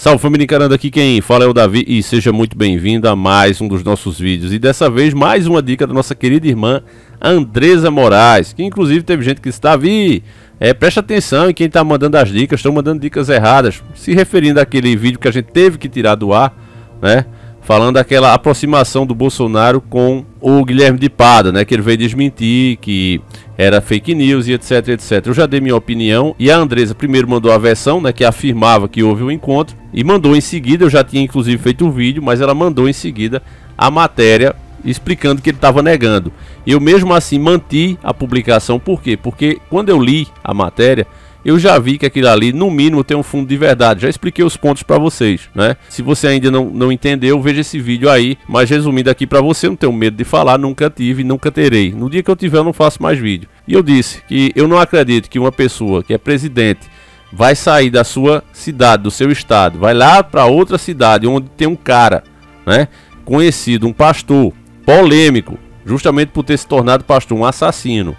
Salve família encarando, aqui quem fala é o Davi e seja muito bem-vindo a mais um dos nossos vídeos. E dessa vez mais uma dica da nossa querida irmã Andresa Moraes, que inclusive teve gente que disse: Davi, preste atenção em quem está mandando as dicas, estão mandando dicas erradas, se referindo àquele vídeo que a gente teve que tirar do ar, né? Falando daquela aproximação do Bolsonaro com o Guilherme de Pádua, né? Que ele veio desmentir que era fake news e etc, etc. Eu já dei minha opinião e a Andresa primeiro mandou a versão, né? Que afirmava que houve um encontro e mandou em seguida, eu já tinha inclusive feito o vídeo, mas ela mandou em seguida a matéria explicando que ele estava negando. Eu mesmo assim manti a publicação, por quê? Porque quando eu li a matéria, eu já vi que aquilo ali, no mínimo, tem um fundo de verdade. Já expliquei os pontos para vocês, né? Se você ainda não entendeu, veja esse vídeo aí. Mas resumindo aqui para você, não tenho medo de falar, nunca tive, nunca terei. No dia que eu tiver, eu não faço mais vídeo. E eu disse que eu não acredito que uma pessoa que é presidente vai sair da sua cidade, do seu estado, vai lá para outra cidade onde tem um cara, né, conhecido, um pastor polêmico, justamente por ter se tornado pastor, um assassino.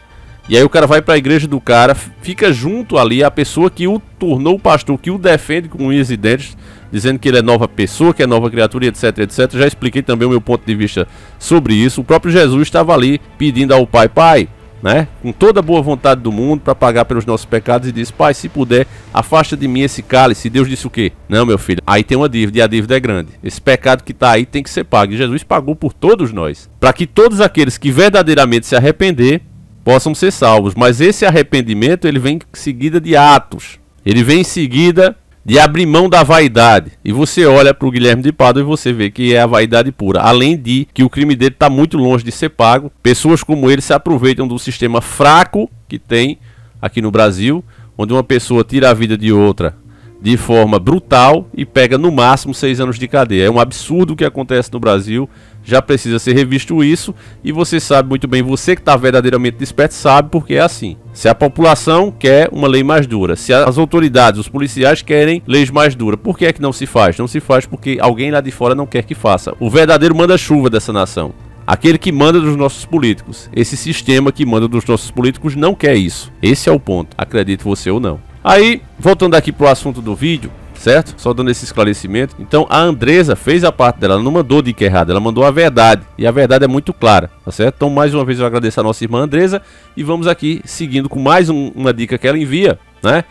E aí o cara vai para a igreja do cara, fica junto ali a pessoa que o tornou pastor, que o defende com unhas e dentes, dizendo que ele é nova pessoa, que é nova criatura, etc, etc. Já expliquei também o meu ponto de vista sobre isso. O próprio Jesus estava ali pedindo ao Pai, né, com toda a boa vontade do mundo, para pagar pelos nossos pecados, e disse: Pai, se puder, afasta de mim esse cálice. E Deus disse o quê? Não, meu filho, aí tem uma dívida, e a dívida é grande. Esse pecado que está aí tem que ser pago. E Jesus pagou por todos nós, para que todos aqueles que verdadeiramente se arrepender possam ser salvos. Mas esse arrependimento, ele vem em seguida de atos. Ele vem em seguida de abrir mão da vaidade. E você olha para o Guilherme de Pádua e você vê que é a vaidade pura. Além de que o crime dele está muito longe de ser pago. Pessoas como ele se aproveitam do sistema fraco que tem aqui no Brasil, onde uma pessoa tira a vida de outra de forma brutal e pega no máximo 6 anos de cadeia. É um absurdo o que acontece no Brasil. Já precisa ser revisto isso, e você sabe muito bem, você que está verdadeiramente desperto sabe porque é assim. Se a população quer uma lei mais dura, se as autoridades, os policiais querem leis mais duras, por que é que não se faz? Não se faz porque alguém lá de fora não quer que faça. O verdadeiro manda-chuva dessa nação, aquele que manda dos nossos políticos, esse sistema que manda dos nossos políticos não quer isso. Esse é o ponto, acredite você ou não. Aí, voltando aqui para o assunto do vídeo, certo? Só dando esse esclarecimento. Então a Andresa fez a parte dela, ela não mandou dica errada, ela mandou a verdade. E a verdade é muito clara, tá certo? Então mais uma vez eu agradeço a nossa irmã Andresa. E vamos aqui seguindo com mais uma dica que ela envia, né?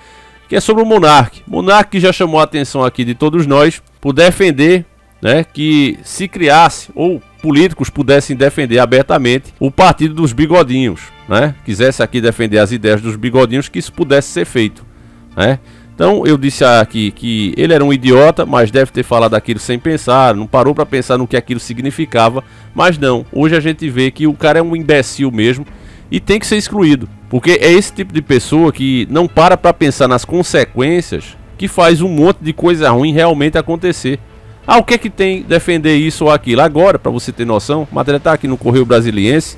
Que é sobre o Monark. Monark que já chamou a atenção aqui de todos nós por defender, né, que se criasse, ou políticos pudessem defender abertamente o partido dos bigodinhos, né? Quisesse aqui defender as ideias dos bigodinhos, que isso pudesse ser feito, né? Então eu disse aqui que ele era um idiota, mas deve ter falado aquilo sem pensar, não parou para pensar no que aquilo significava. Mas não, hoje a gente vê que o cara é um imbecil mesmo e tem que ser excluído, porque é esse tipo de pessoa que não para pensar nas consequências, que faz um monte de coisa ruim realmente acontecer. O que é que tem defender isso ou aquilo? Agora, para você ter noção, a matéria está aqui no Correio Brasiliense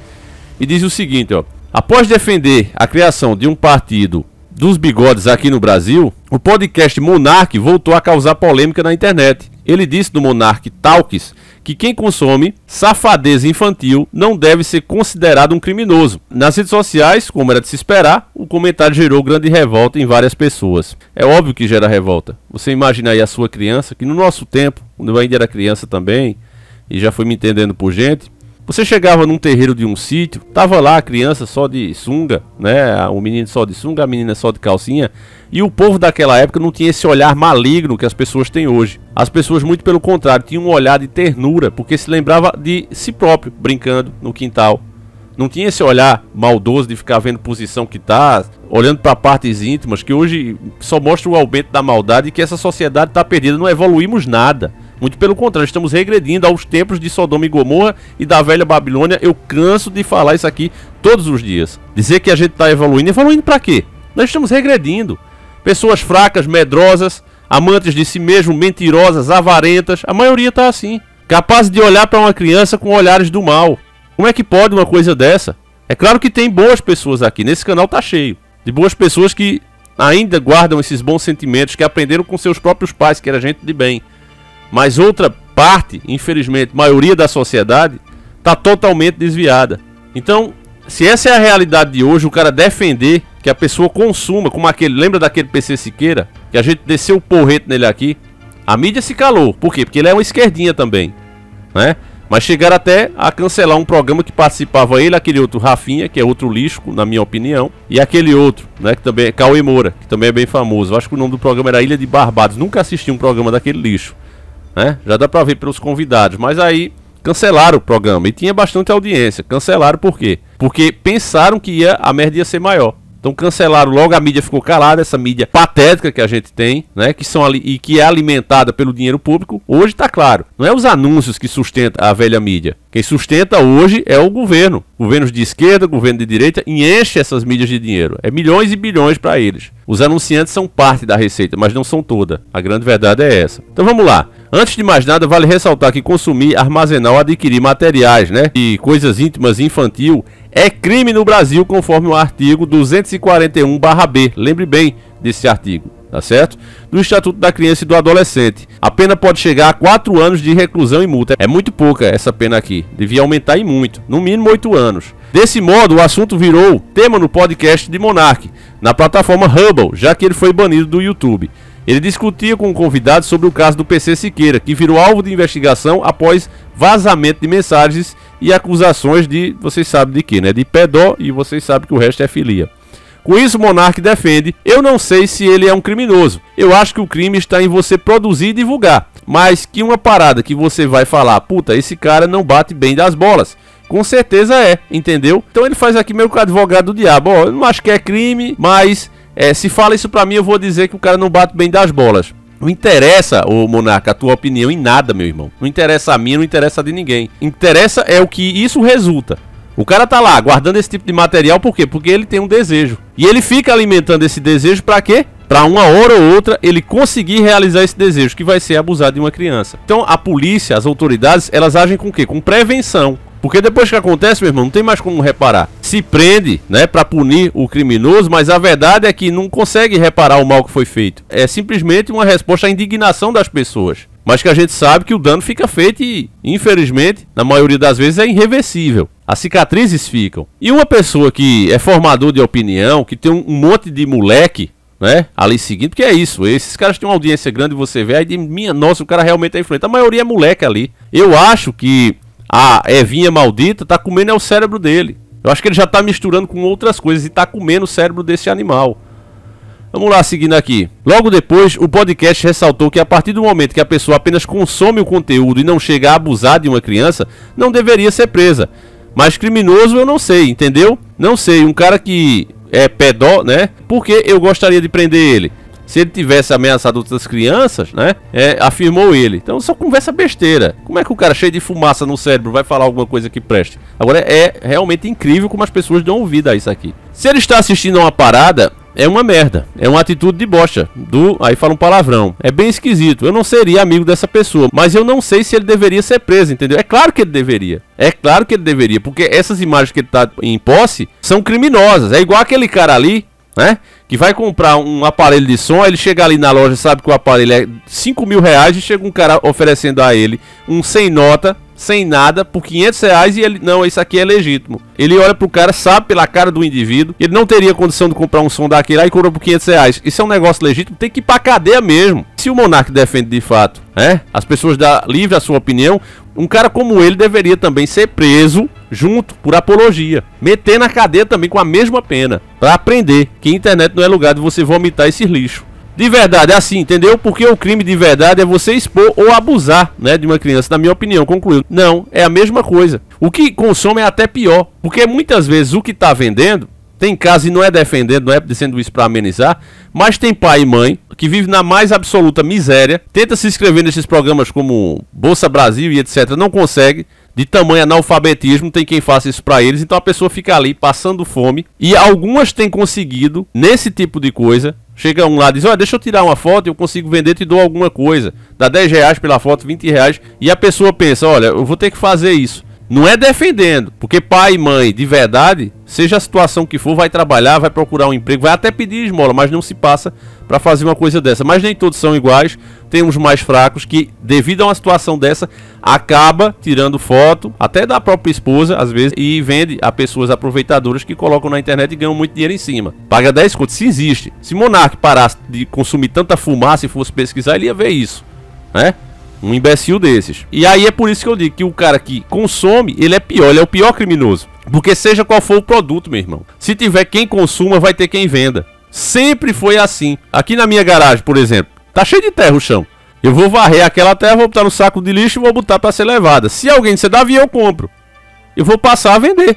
e diz o seguinte, ó: após defender a criação de um partido dos bigodes aqui no Brasil, o podcast Monark voltou a causar polêmica na internet. Ele disse no Monark Talks que quem consome safadeza infantil não deve ser considerado um criminoso. Nas redes sociais, como era de se esperar, o comentário gerou grande revolta em várias pessoas. É óbvio que gera revolta. Você imagina aí a sua criança, que no nosso tempo, quando eu ainda era criança também, e já fui me entendendo por gente, você chegava num terreiro de um sítio, tava lá a criança só de sunga, né? O menino só de sunga, a menina só de calcinha. E o povo daquela época não tinha esse olhar maligno que as pessoas têm hoje. As pessoas, muito pelo contrário, tinham um olhar de ternura, porque se lembrava de si próprio, brincando no quintal. Não tinha esse olhar maldoso de ficar vendo posição que tá, olhando para partes íntimas, que hoje só mostra o aumento da maldade e que essa sociedade está perdida. Não evoluímos nada. Muito pelo contrário, estamos regredindo aos tempos de Sodoma e Gomorra e da velha Babilônia. Eu canso de falar isso aqui todos os dias. Dizer que a gente está evoluindo para quê? Nós estamos regredindo. Pessoas fracas, medrosas, amantes de si mesmo, mentirosas, avarentas. A maioria está assim. Capaz de olhar para uma criança com olhares do mal. Como é que pode uma coisa dessa? É claro que tem boas pessoas aqui. Nesse canal tá cheio de boas pessoas que ainda guardam esses bons sentimentos, que aprenderam com seus próprios pais, que era gente de bem. Mas outra parte, infelizmente, maioria da sociedade, está totalmente desviada. Então, se essa é a realidade de hoje, o cara defender que a pessoa consuma, como aquele, lembra daquele PC Siqueira? Que a gente desceu o porrete nele aqui. A mídia se calou. Por quê? Porque ele é uma esquerdinha também, né? Mas chegaram até a cancelar um programa que participava ele, aquele outro Rafinha, que é outro lixo, na minha opinião. E aquele outro, né, que também é Cauê Moura, que também é bem famoso. Eu acho que o nome do programa era Ilha de Barbados. Nunca assisti um programa daquele lixo, né? Já dá pra ver pelos convidados. Mas aí cancelaram o programa e tinha bastante audiência. Cancelaram por quê? Porque pensaram que a merda ia ser maior. Então cancelaram logo, a mídia ficou calada, essa mídia patética que a gente tem, né, que são ali e que é alimentada pelo dinheiro público. Hoje tá claro, não é os anúncios que sustentam a velha mídia. Quem sustenta hoje é o governo. Governos de esquerda, governo de direita, e enche essas mídias de dinheiro. É milhões e bilhões para eles. Os anunciantes são parte da receita, mas não são toda. A grande verdade é essa. Então vamos lá. Antes de mais nada, vale ressaltar que consumir, armazenar ou adquirir materiais, né, e coisas íntimas e infantil é crime no Brasil, conforme o artigo 241/B. Lembre bem desse artigo, tá certo? Do Estatuto da Criança e do Adolescente. A pena pode chegar a 4 anos de reclusão e multa. É muito pouca essa pena aqui. Devia aumentar e muito. No mínimo 8 anos. Desse modo, o assunto virou tema no podcast de Monark, na plataforma Hubble, já que ele foi banido do YouTube. Ele discutia com o convidado sobre o caso do PC Siqueira, que virou alvo de investigação após vazamento de mensagens e acusações de, vocês sabem de quê, né? De pedó, e vocês sabem que o resto é filia. Com isso, o Monark defende: eu não sei se ele é um criminoso. Eu acho que o crime está em você produzir e divulgar. Mas que uma parada que você vai falar, puta, esse cara não bate bem das bolas. Com certeza é, entendeu? Então ele faz aqui meio que o advogado do diabo. Ó, eu não acho que é crime, mas se fala isso pra mim, eu vou dizer que o cara não bate bem das bolas. Não interessa, ô Monarca, a tua opinião em nada, meu irmão. Não interessa a minha, não interessa a de ninguém. Interessa é o que isso resulta. O cara tá lá guardando esse tipo de material, por quê? Porque ele tem um desejo. E ele fica alimentando esse desejo pra quê? Pra uma hora ou outra ele conseguir realizar esse desejo, que vai ser abusar de uma criança. Então a polícia, as autoridades, elas agem com o quê? Com prevenção. Porque depois que acontece, meu irmão, não tem mais como reparar. Se prende, né, pra punir o criminoso, mas a verdade é que não consegue reparar o mal que foi feito. É simplesmente uma resposta à indignação das pessoas. Mas que a gente sabe que o dano fica feito e, infelizmente, na maioria das vezes é irreversível. As cicatrizes ficam. E uma pessoa que é formador de opinião, que tem um monte de moleque, né, ali seguindo, porque é isso, esses caras têm uma audiência grande e você vê, aí de minha nossa, o cara realmente é influente. A maioria é moleque ali. Eu acho que a Evinha maldita tá comendo o cérebro dele. Eu acho que ele já tá misturando com outras coisas e tá comendo o cérebro desse animal. Vamos lá, seguindo aqui. Logo depois, o podcast ressaltou que a partir do momento que a pessoa apenas consome o conteúdo e não chega a abusar de uma criança, não deveria ser presa. Mas criminoso eu não sei, entendeu? Não sei, um cara que é pedó, né? Por que eu gostaria de prender ele? Se ele tivesse ameaçado outras crianças, né? Afirmou ele. Então só conversa besteira. Como é que o cara cheio de fumaça no cérebro vai falar alguma coisa que preste? Agora é realmente incrível como as pessoas dão ouvido a isso aqui. Se ele está assistindo a uma parada, é uma merda. É uma atitude de bosta. Aí fala um palavrão. É bem esquisito. Eu não seria amigo dessa pessoa. Mas eu não sei se ele deveria ser preso, entendeu? É claro que ele deveria. É claro que ele deveria. Porque essas imagens que ele está em posse são criminosas. É igual aquele cara ali, né, que vai comprar um aparelho de som, aí ele chega ali na loja, sabe que o aparelho é 5 mil reais e chega um cara oferecendo a ele um sem nota, sem nada, por 500 reais e ele, não, isso aqui é legítimo. Ele olha pro cara, sabe pela cara do indivíduo, ele não teria condição de comprar um som daquele, aí compra por 500 reais. Isso é um negócio legítimo, tem que ir pra cadeia mesmo. Se o Monark defende de fato, as pessoas dão livre a sua opinião, um cara como ele deveria também ser preso junto por apologia. Meter na cadeia também com a mesma pena. Pra aprender que a internet não é lugar de você vomitar esse lixo. De verdade, é assim, entendeu? Porque o crime de verdade é você expor ou abusar, né, de uma criança, na minha opinião, concluiu. Não, é a mesma coisa. O que consome é até pior. Porque muitas vezes o que tá vendendo, tem casos e não é defendendo, não é dizendo isso pra amenizar, mas tem pai e mãe que vive na mais absoluta miséria, tenta se inscrever nesses programas como Bolsa Brasil e etc, não consegue, de tamanho analfabetismo, tem quem faça isso pra eles, então a pessoa fica ali passando fome, e algumas têm conseguido, nesse tipo de coisa, chega um lá e diz, olha, deixa eu tirar uma foto, eu consigo vender, te dou alguma coisa, dá 10 reais pela foto, 20 reais, e a pessoa pensa, olha, eu vou ter que fazer isso. Não é defendendo, porque pai e mãe, de verdade, seja a situação que for, vai trabalhar, vai procurar um emprego, vai até pedir esmola, mas não se passa para fazer uma coisa dessa. Mas nem todos são iguais, tem uns mais fracos que, devido a uma situação dessa, acaba tirando foto, até da própria esposa, às vezes, e vende a pessoas aproveitadoras que colocam na internet e ganham muito dinheiro em cima. Paga 10 contos, se existe. Se Monark parasse de consumir tanta fumaça e fosse pesquisar, ele ia ver isso. né? Um imbecil desses. E aí é por isso que eu digo que o cara que consome, ele é pior, ele é o pior criminoso. Porque seja qual for o produto, meu irmão, se tiver quem consuma, vai ter quem venda. Sempre foi assim. Aqui na minha garagem, por exemplo, tá cheio de terra o chão. Eu vou varrer aquela terra, vou botar no saco de lixo e vou botar para ser levada. Se alguém disser Davi, eu compro. Eu vou passar a vender.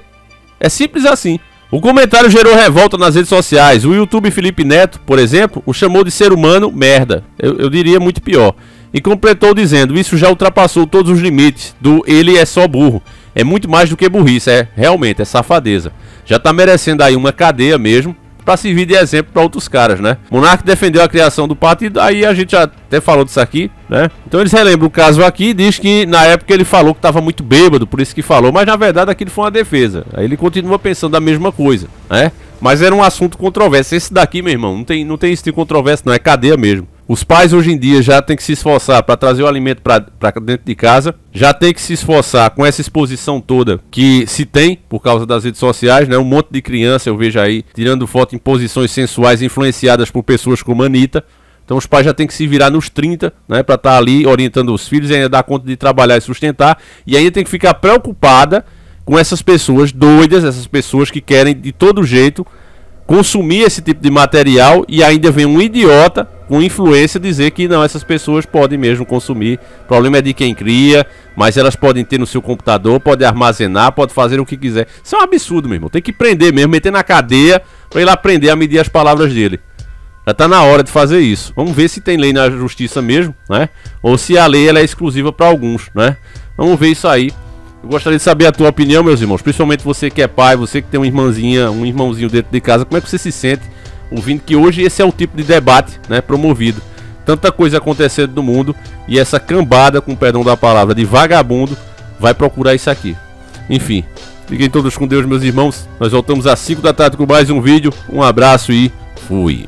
É simples assim. O comentário gerou revolta nas redes sociais. O YouTube Felipe Neto, por exemplo, o chamou de ser humano merda. Eu diria muito pior. E completou dizendo, isso já ultrapassou todos os limites do ele é só burro. É muito mais do que burrice, realmente, é safadeza. Já tá merecendo aí uma cadeia mesmo, pra servir de exemplo para outros caras, né? Monark defendeu a criação do partido, aí a gente já até falou disso aqui, né? Então eles relembram o caso aqui e diz que na época ele falou que tava muito bêbado, por isso que falou, mas na verdade aquilo foi uma defesa. Aí ele continua pensando a mesma coisa, né? Mas era um assunto controverso. Esse daqui, meu irmão, não tem esse tipo de controvérsia, não, é cadeia mesmo. Os pais hoje em dia já tem que se esforçar para trazer o alimento para dentro de casa, já tem que se esforçar com essa exposição toda que se tem por causa das redes sociais, né? Um monte de criança eu vejo aí tirando foto em posições sensuais influenciadas por pessoas como a Anitta. Então os pais já tem que se virar nos 30, né, para estar ali orientando os filhos e ainda dar conta de trabalhar e sustentar, e ainda tem que ficar preocupada com essas pessoas doidas, essas pessoas que querem de todo jeito consumir esse tipo de material, e ainda vem um idiota com influência dizer que não, essas pessoas podem mesmo consumir. O problema é de quem cria, mas elas podem ter no seu computador, podem armazenar, podem fazer o que quiser. Isso é um absurdo, meu irmão. Tem que prender mesmo, meter na cadeia para ele aprender a medir as palavras dele. Já tá na hora de fazer isso. Vamos ver se tem lei na justiça mesmo, né? Ou se a lei ela é exclusiva para alguns, né? Vamos ver isso aí. Eu gostaria de saber a tua opinião, meus irmãos. Principalmente você que é pai, você que tem uma irmãzinha, um irmãozinho dentro de casa. Como é que você se sente ouvindo que hoje esse é o tipo de debate, né, promovido? Tanta coisa acontecendo no mundo e essa cambada, com perdão da palavra, de vagabundo vai procurar isso aqui. Enfim, fiquem todos com Deus, meus irmãos. Nós voltamos às 5 da tarde com mais um vídeo. Um abraço e fui!